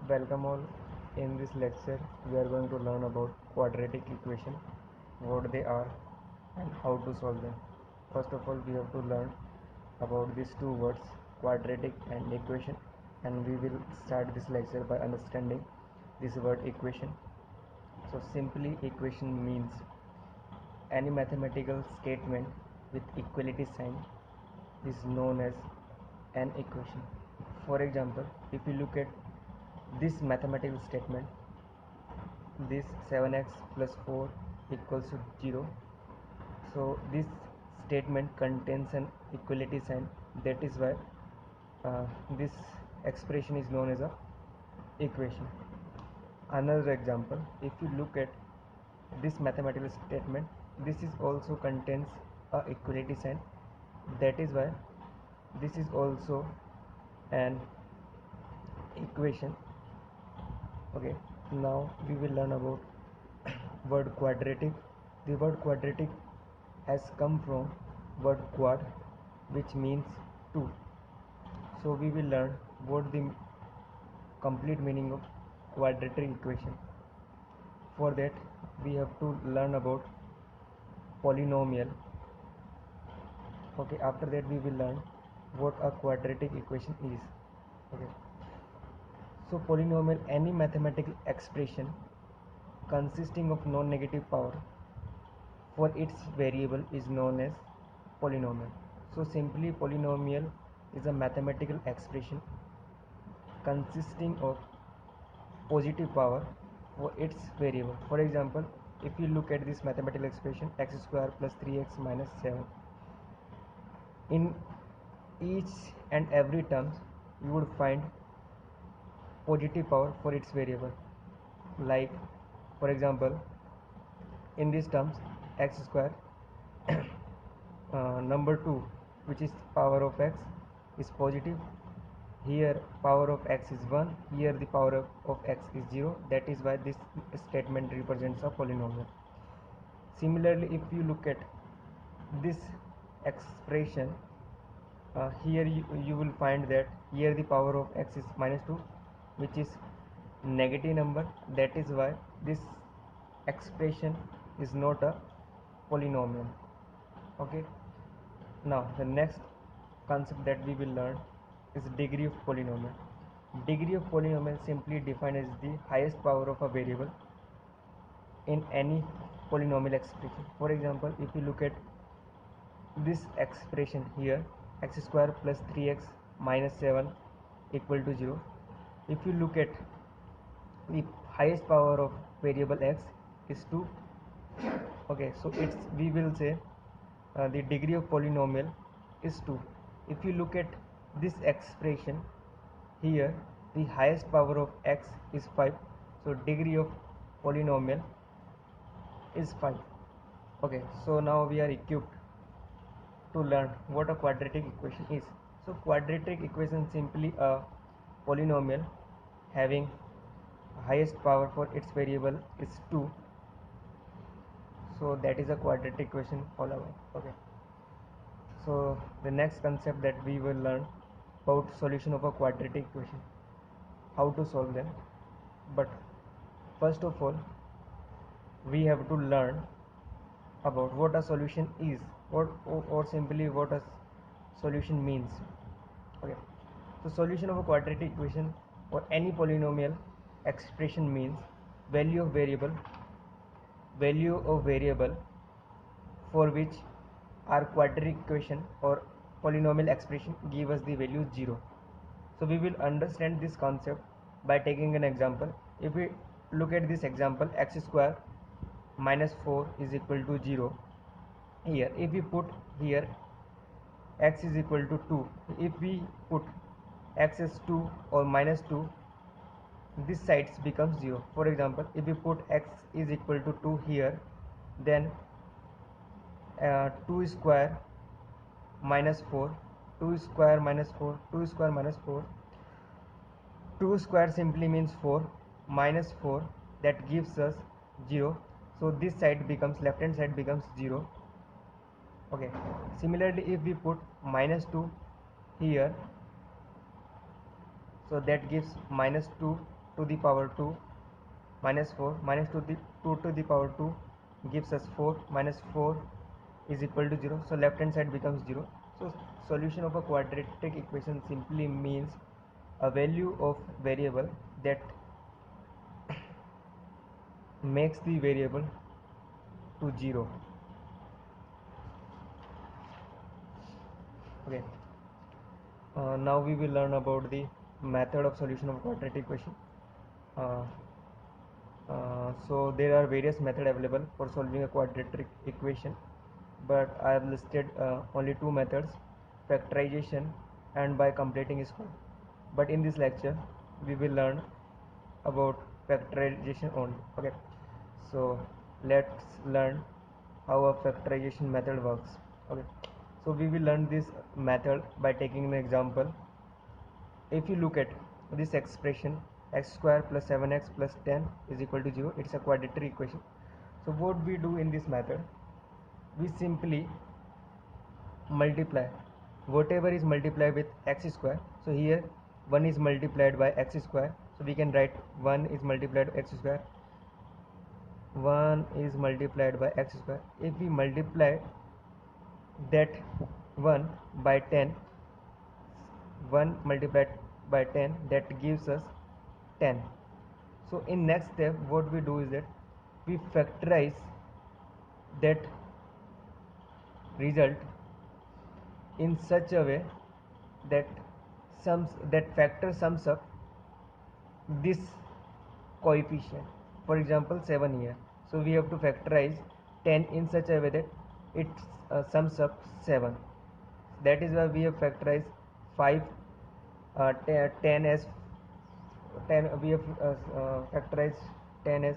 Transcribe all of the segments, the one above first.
Welcome all. In this lecture, we are going to learn about quadratic equation, what they are, and how to solve them. First of all, we have to learn about these two words, quadratic and equation, and we will start this lecture by understanding this word equation. So, simply, equation means any mathematical statement with equality sign is known as an equation. For example, if you look at this mathematical statement, this 7x plus 4 equals to 0. So this statement contains an equality sign, that is why this expression is known as a equation. Another example, if you look at this mathematical statement, this is also contains a equality sign, that is why this is also an equation. Okay, now we will learn about word quadratic. The word quadratic has come from word quad, which means two. So we will learn what the complete meaning of quadratic equation. For that, we have to learn about polynomial. Okay, after that we will learn what a quadratic equation is. Okay, so polynomial, any mathematical expression consisting of non-negative power for its variable is known as polynomial. So simply, polynomial is a mathematical expression consisting of positive power for its variable. For example, if you look at this mathematical expression x square plus 3x minus 7, in each and every term you would find positive power for its variable. Like, for example, in these terms x square, number 2, which is power of x, is positive. Here power of x is 1, here the power of x is 0, that is why this statement represents a polynomial. Similarly, if you look at this expression, here you will find that here the power of x is minus 2, which is negative number, that is why this expression is not a polynomial. Okay, now the next concept that we will learn is degree of polynomial. Degree of polynomial simply defined as the highest power of a variable in any polynomial expression. For example, if you look at this expression here, x square plus 3x minus 7 equal to 0, if you look at the highest power of variable x is 2. Okay, so it's, we will say the degree of polynomial is 2. If you look at this expression here, the highest power of x is 5, so degree of polynomial is 5. Okay, so now we are equipped to learn what a quadratic equation is. So quadratic equation simply a polynomial having highest power for its variable is 2, so that is a quadratic equation all about. Okay, so the next concept that we will learn about solution of a quadratic equation, how to solve them. But first of all, we have to learn about what a solution is, or simply what a solution means. Okay, so solution of a quadratic equation or any polynomial expression means value of variable for which our quadratic equation or polynomial expression give us the value 0. So we will understand this concept by taking an example. If we look at this example, x square minus 4 is equal to 0. Here, if we put here x is equal to 2, if we put x is 2 or minus 2, this sides becomes 0. For example, if we put x is equal to 2 here, then 2 square minus 4, 2 square minus 4, 2 square minus 4, 2 square simply means 4, minus 4, that gives us 0. So this side becomes, left hand side becomes 0. Okay, similarly if we put minus 2 here, so that gives minus 2 to the power 2 minus 4 minus 2 to the power 2 gives us 4 minus 4 is equal to 0. So left hand side becomes 0. So solution of a quadratic equation simply means a value of variable that makes the variable to 0. Okay. Now we will learn about the method of solution of quadratic equation. Uh, so there are various methods available for solving a quadratic equation, but I have listed only two methods: factorization and by completing a square. But in this lecture we will learn about factorization only. Okay, so let's learn how a factorization method works. Okay, so we will learn this method by taking an example. If you look at this expression, x square plus 7x plus 10 is equal to 0, it's a quadratic equation. So what we do in this method, we simply multiply whatever is multiplied with x square. So here 1 is multiplied by x square, so we can write 1 is multiplied by x square, 1 is multiplied by x square. If we multiply that 1 by 10, 1 multiplied by 10, that gives us 10. So in next step what we do is that we factorize that result in such a way that factor sums up this coefficient. For example 7 here, so we have to factorize 10 in such a way that it sums up 7. That is why we have factorized 5, 10 as 10, we have factorized 10 as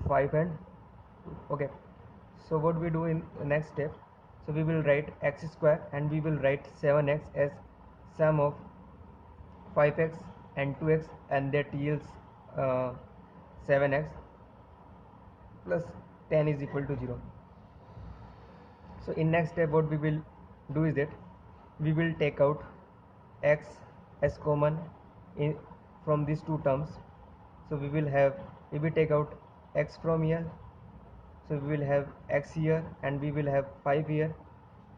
5 and 2. Okay, so what we do in the next step, so we will write x square and we will write 7x as sum of 5x and 2x, and that yields 7x plus 10 is equal to 0. So in next step what we will do is that we will take out x as common in from these two terms. So we will have, if we take out x from here, so we will have x here and we will have 5 here,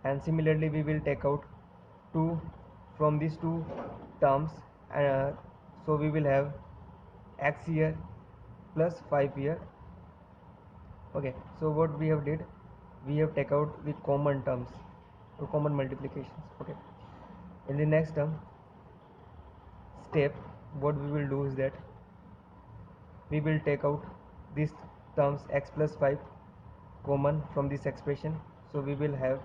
and similarly we will take out 2 from these two terms, so we will have x here plus 5 here. Okay, so what we have did, we have take out the common terms or common multiplications. Okay, in the next term step what we will do is that we will take out these terms x plus 5 common from this expression. So we will have,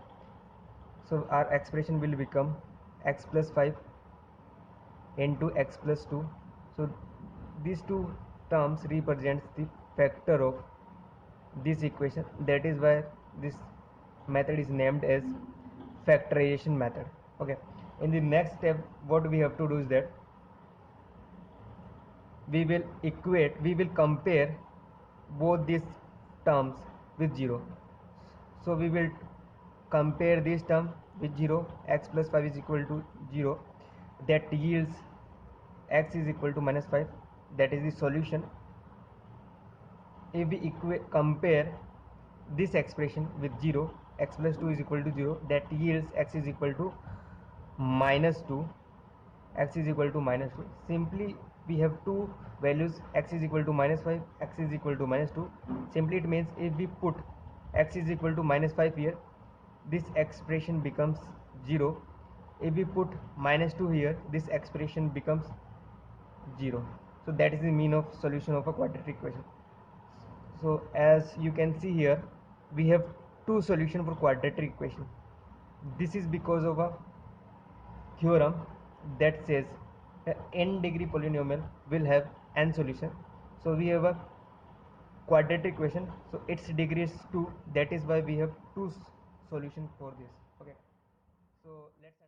so our expression will become x plus 5 into x plus 2. So these two terms represents the factor of this equation. That is why this method is named as factorization method. Okay, in the next step what we have to do is that we will compare both these terms with 0. So we will compare this term with 0, x plus 5 is equal to 0, that yields x is equal to minus 5, that is the solution. If we compare this expression with 0, x plus 2 is equal to 0, that yields x is equal to minus 2, x is equal to minus 2. Simply we have two values, x is equal to minus 5, x is equal to minus 2. Simply it means if we put x is equal to minus 5 here, this expression becomes 0. If we put minus 2 here, this expression becomes 0. So that is the mean of solution of a quadratic equation. So as you can see here, we have two solutions for quadratic equation. This is because of a theorem that says n degree polynomial will have n solution. So we have a quadratic equation, so its degree is 2, that is why we have two solutions for this. Okay, so let's